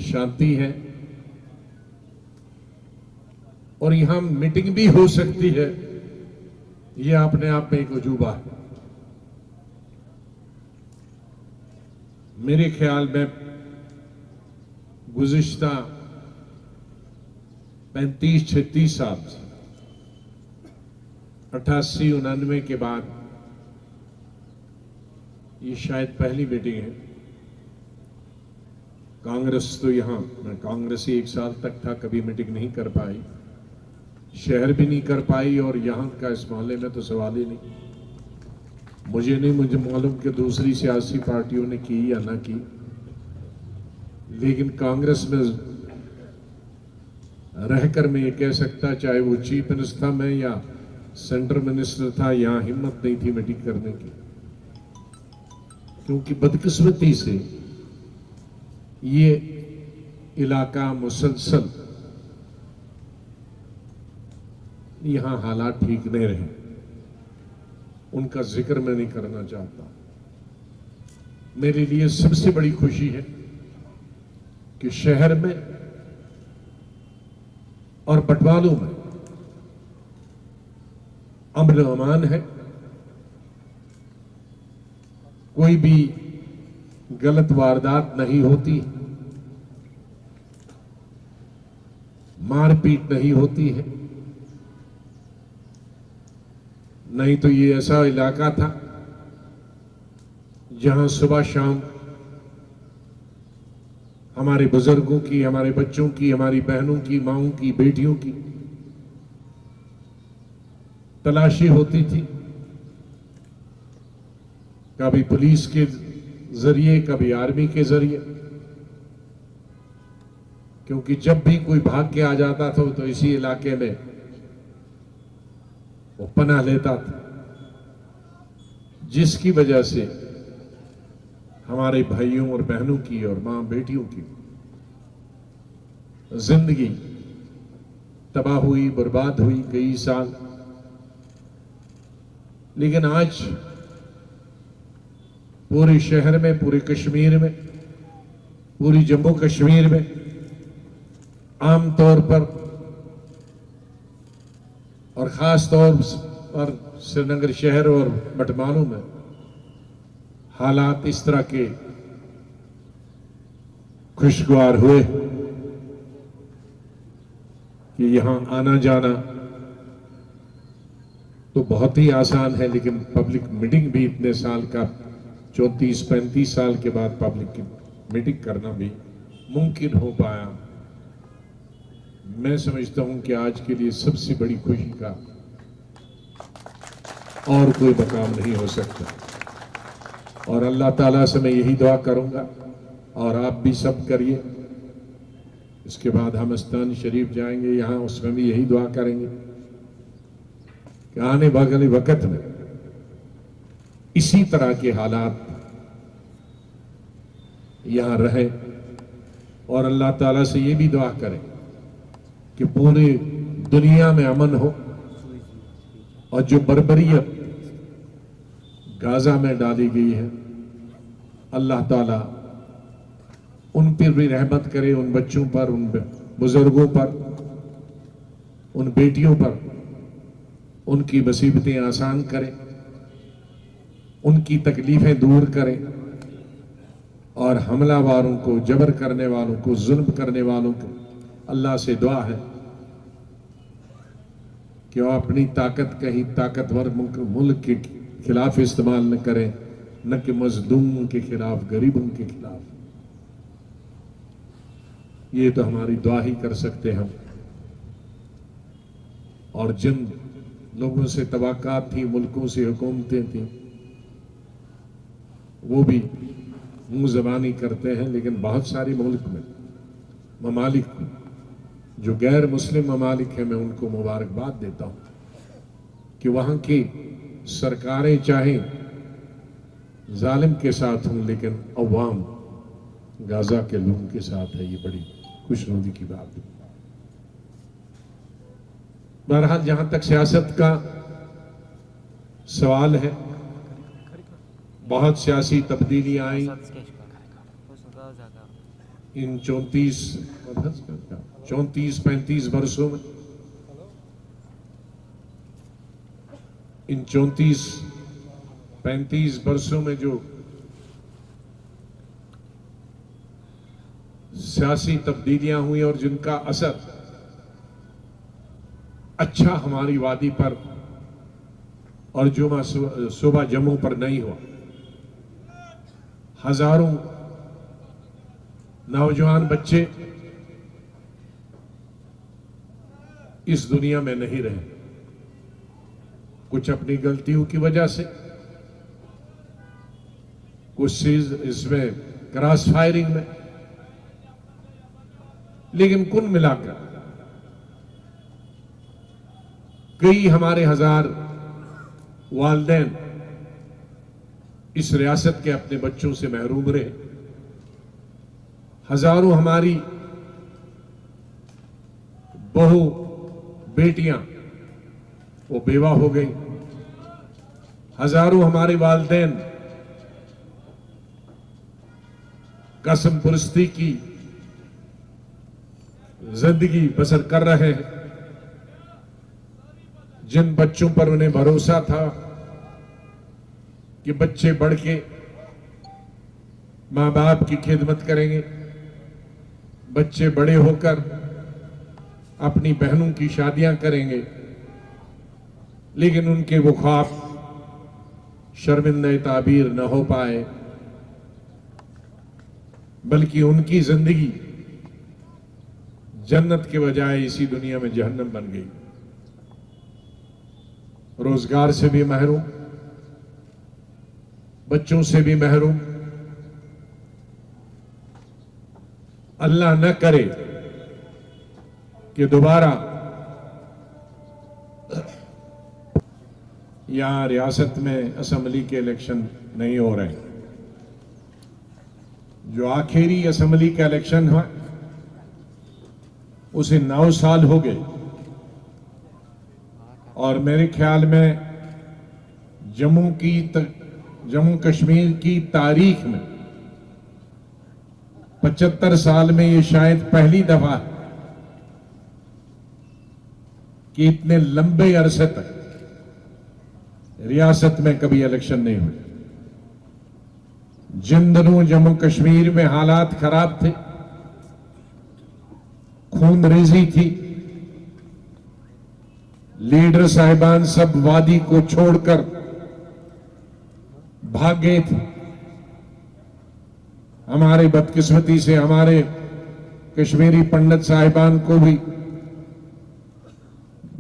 शांति है और यहां मीटिंग भी हो सकती है, यह अपने आप में एक अजूबा है। मेरे ख्याल में गुज़िश्ता 35-36 साल से 88-89 के बाद ये शायद पहली मीटिंग है। कांग्रेस तो यहां, मैं कांग्रेसी 1 साल तक था, कभी मीटिंग नहीं कर पाई, शहर भी नहीं कर पाई, और यहां का इस मोहल्ले में तो सवाल ही नहीं। मुझे मालूम कि दूसरी सियासी पार्टियों ने की या ना की, लेकिन कांग्रेस में रहकर मैं ये कह सकता, चाहे वो चीफ मिनिस्टर में या सेंट्रल मिनिस्टर था, यहां हिम्मत नहीं थी मीटिंग करने की, क्योंकि बदकिस्मती से ये इलाका मुसलसल यहां हालात ठीक नहीं रहे। उनका जिक्र मैं नहीं करना चाहता। मेरे लिए सबसे बड़ी खुशी है कि शहर में और बटवालों में अमन अमान है, कोई भी गलत वारदात नहीं होती, मारपीट नहीं होती है। नहीं तो ये ऐसा इलाका था जहां सुबह शाम हमारे बुजुर्गों की, हमारे बच्चों की, हमारी बहनों की, माओं की, बेटियों की तलाशी होती थी, कभी पुलिस के जरिए, कभी आर्मी के जरिए, क्योंकि जब भी कोई भाग के आ जाता था तो इसी इलाके में वो पनाह लेता था, जिसकी वजह से हमारे भाइयों और बहनों की और मां बेटियों की जिंदगी तबाह हुई, बर्बाद हुई कई साल। लेकिन आज पूरे शहर में, पूरे कश्मीर में, पूरी जम्मू कश्मीर में आमतौर पर और खास तौर पर श्रीनगर शहर और बटमालू में हालात इस तरह के खुशगवार हुए कि यहां आना जाना तो बहुत ही आसान है, लेकिन पब्लिक मीटिंग भी इतने साल का, 34-35 साल के बाद पब्लिक की मीटिंग करना भी मुमकिन हो पाया। मैं समझता हूं कि आज के लिए सबसे बड़ी खुशी का और कोई मकाम नहीं हो सकता। और अल्लाह ताला से मैं यही दुआ करूंगा, और आप भी सब करिए। इसके बाद हम अस्तान शरीफ जाएंगे, यहां उसमें भी यही दुआ करेंगे कि आने वाले वक्त में इसी तरह के हालात यहां रहे, और अल्लाह ताला से ये भी दुआ करें कि पूरी दुनिया में अमन हो, और जो बर्बरियत गाजा में डाली गई है, अल्लाह ताला उन पर भी रहमत करे, उन बच्चों पर, उन बुजुर्गों पर, उन बेटियों पर उनकी मुसीबतें आसान करे, उनकी तकलीफें दूर करे, और हमलावारों को, जबर करने वालों को, जुल्म करने वालों को अल्लाह से दुआ है कि वो अपनी ताकत कहीं ताकतवर मुल्क के खिलाफ इस्तेमाल न करें, न कि मजलूमों के खिलाफ, गरीबों के खिलाफ। ये तो हमारी दुआ ही कर सकते हम। और जिन लोगों से तवक्कात थी, मुल्कों से हुकूमतें थी, वो भी मुंह ज़बानी करते हैं, लेकिन बहुत सारे मुल्क में, ममालिक जो गैर मुस्लिम ममालिक हैं, मैं उनको मुबारकबाद देता हूं कि वहां की सरकारें चाहे जालिम के साथ हों, लेकिन अवाम गाजा के लोगों के साथ है। ये बड़ी खुशनुदी की बात है। बहरहाल, जहां तक सियासत का सवाल है, बहुत सियासी तब्दीलियां आई, इन 34-35 वर्षों में, इन 34-35 वर्षों में जो सियासी तब्दीलियां हुई और जिनका असर अच्छा हमारी वादी पर और जुमा सुबह जम्मू पर नहीं हुआ। हजारों नौजवान बच्चे इस दुनिया में नहीं रहे, कुछ अपनी गलतियों की वजह से, कुछ चीज इसमें क्रॉस फायरिंग में, लेकिन कुल मिलाकर कई हमारे हजार वालिदैन इस रियासत के अपने बच्चों से महरूम रहे। हजारों हमारी बहू बेटियां वो बेवा हो गई। हजारों हमारे वालिदैन कसम पुरस्ती की जिंदगी बसर कर रहे हैं। जिन बच्चों पर उन्हें भरोसा था कि बच्चे बढ़ के मां बाप की खिदमत करेंगे, बच्चे बड़े होकर अपनी बहनों की शादियां करेंगे, लेकिन उनके वो ख्वाब शर्मिंदा ताबीर न हो पाए, बल्कि उनकी जिंदगी जन्नत के बजाय इसी दुनिया में जहन्नम बन गई। रोजगार से भी महरूम, बच्चों से भी महरूम। अल्लाह न करे कि दोबारा यहां रियासत में असेंबली के इलेक्शन नहीं हो रहे। जो आखिरी असेंबली का इलेक्शन हुआ उसे 9 साल हो गए, और मेरे ख्याल में जम्मू कश्मीर की तारीख में 75 साल में ये शायद पहली दफा है कि इतने लंबे अरसे तक रियासत में कभी इलेक्शन नहीं हुए। जिन दिनों जम्मू कश्मीर में हालात खराब थे, खूनरेजी थी, लीडर साहिबान सब वादी को छोड़कर भाग गए थे। हमारे बदकिस्मती से हमारे कश्मीरी पंडित साहिबान को भी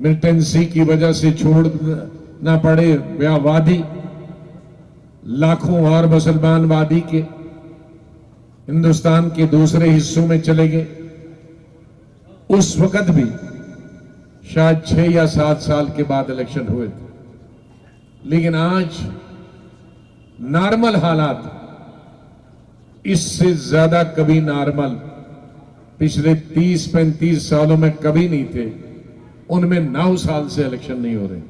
मिलिटेंसी की वजह से छोड़ना पड़े। या वादी लाखों और मुसलमान वादी के हिंदुस्तान के दूसरे हिस्सों में चले गए। उस वक्त भी शायद 6 या 7 साल के बाद इलेक्शन हुए थे, लेकिन आज नॉर्मल हालात इससे ज्यादा कभी नॉर्मल पिछले 30-35 सालों में कभी नहीं थे। उनमें 9 साल से इलेक्शन नहीं हो रहे।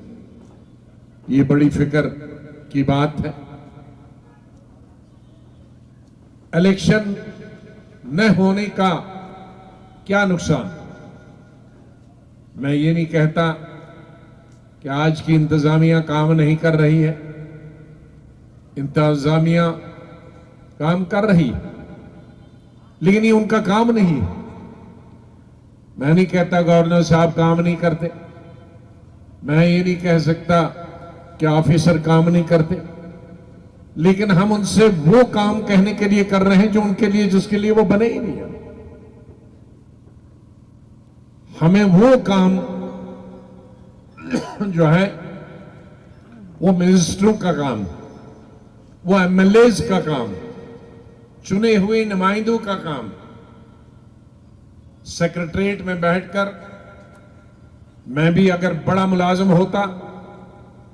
ये बड़ी फिक्र की बात है। इलेक्शन न होने का क्या नुकसान? मैं ये नहीं कहता कि आज की इंतजामिया काम नहीं कर रही है। इंतजामिया काम कर रही है, लेकिन ये उनका काम नहीं है। मैं नहीं कहता गवर्नर साहब काम नहीं करते, मैं ये नहीं कह सकता कि ऑफिसर काम नहीं करते, लेकिन हम उनसे वो काम कहने के लिए कर रहे हैं जो उनके लिए, जिसके लिए वो बने ही नहीं है। हमें वो काम जो है वो मिनिस्टरों का काम, वो एमएलएज का काम, चुने हुए नुमाइंदों का काम, सेक्रेटरीट में बैठकर मैं भी अगर बड़ा मुलाजिम होता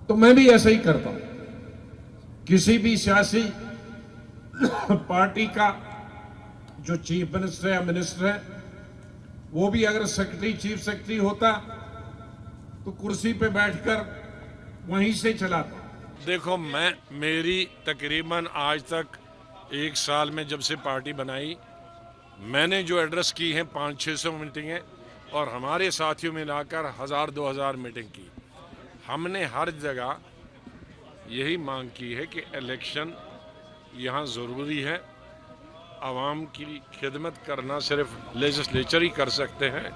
तो मैं भी ऐसा ही करता। किसी भी सियासी पार्टी का जो चीफ मिनिस्टर या मिनिस्टर है, वो भी अगर सेक्रेटरी, चीफ सेक्रेटरी होता तो कुर्सी पे बैठकर वहीं से चलाता। देखो, मेरी तकरीबन आज तक 1 साल में जब से पार्टी बनाई मैंने जो एड्रेस की हैं 500-600 मीटिंगें और हमारे साथियों मिलाकर 1000-2000 मीटिंग की। हमने हर जगह यही मांग की है कि इलेक्शन यहाँ ज़रूरी है। आवाम की खिदमत करना सिर्फ लेजिस्लेचर ही कर सकते हैं।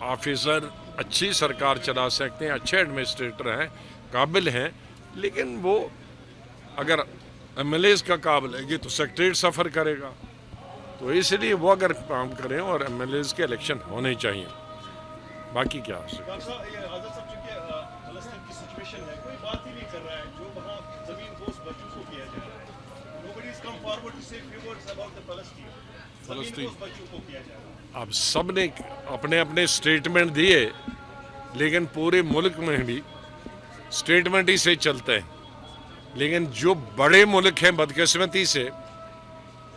ऑफिसर अच्छी सरकार चला सकते हैं, अच्छे एडमिनिस्ट्रेटर हैं, काबिल हैं, लेकिन वो अगर एमएलएज का काबिल है तो सेक्रेटरीट सफ़र करेगा। तो इसलिए वो अगर काम करें और एमएलएज के इलेक्शन होने चाहिए, बाकी क्या हो सकता है। डॉक्टर साहब, ये आज़ाद साहब चूंकि फ़लस्तीन की सिचुएशन है, कोई बात ही नहीं कर रहा है जो वहाँ ज़मीन दोस्त बच्चों को किया जा रहा है। Nobody has come forward to say few words about the Palestine. ज़मीन दोस्त बच्चों को किया जा रहा है। अब सब ने अपने अपने स्टेटमेंट दिए, लेकिन पूरे मुल्क में भी स्टेटमेंट ही से चलते हैं। लेकिन जो बड़े मुल्क हैं बदकिस्मती से,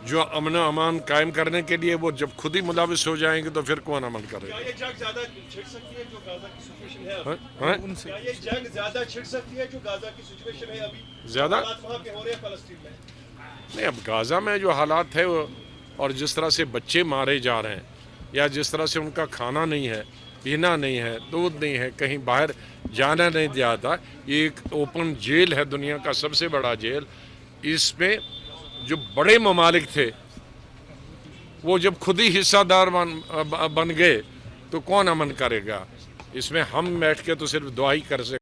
जो अमन अमान कायम करने के लिए वो जब खुद ही मुलाविस हो जाएंगे तो फिर कौन अमल करेगा। क्या ये जंग ज़्यादा छिड़ सकती है जो गाज़ा की सिचुएशन है अभी? हाँ? क्या ये जंग ज़्यादा छिड़ सकती है जो गाज़ा की सिचुएशन है अभी? ज़्यादा? हालात वहाँ के हो रहे हैं फ़लस्तीन में। नहीं, अब गाज़ा में जो हालात है वो और जिस तरह से बच्चे मारे जा रहे हैं या जिस तरह से उनका खाना नहीं है, पीना नहीं है, दूध नहीं है, कहीं बाहर जाना नहीं जाता, ये एक ओपन जेल है, दुनिया का सबसे बड़ा जेल। इसमें जो बड़े ममालिक थे वो जब खुद ही हिस्सादार बन गए तो कौन अमन करेगा। इसमें हम बैठ के तो सिर्फ दुआ ही कर सकते।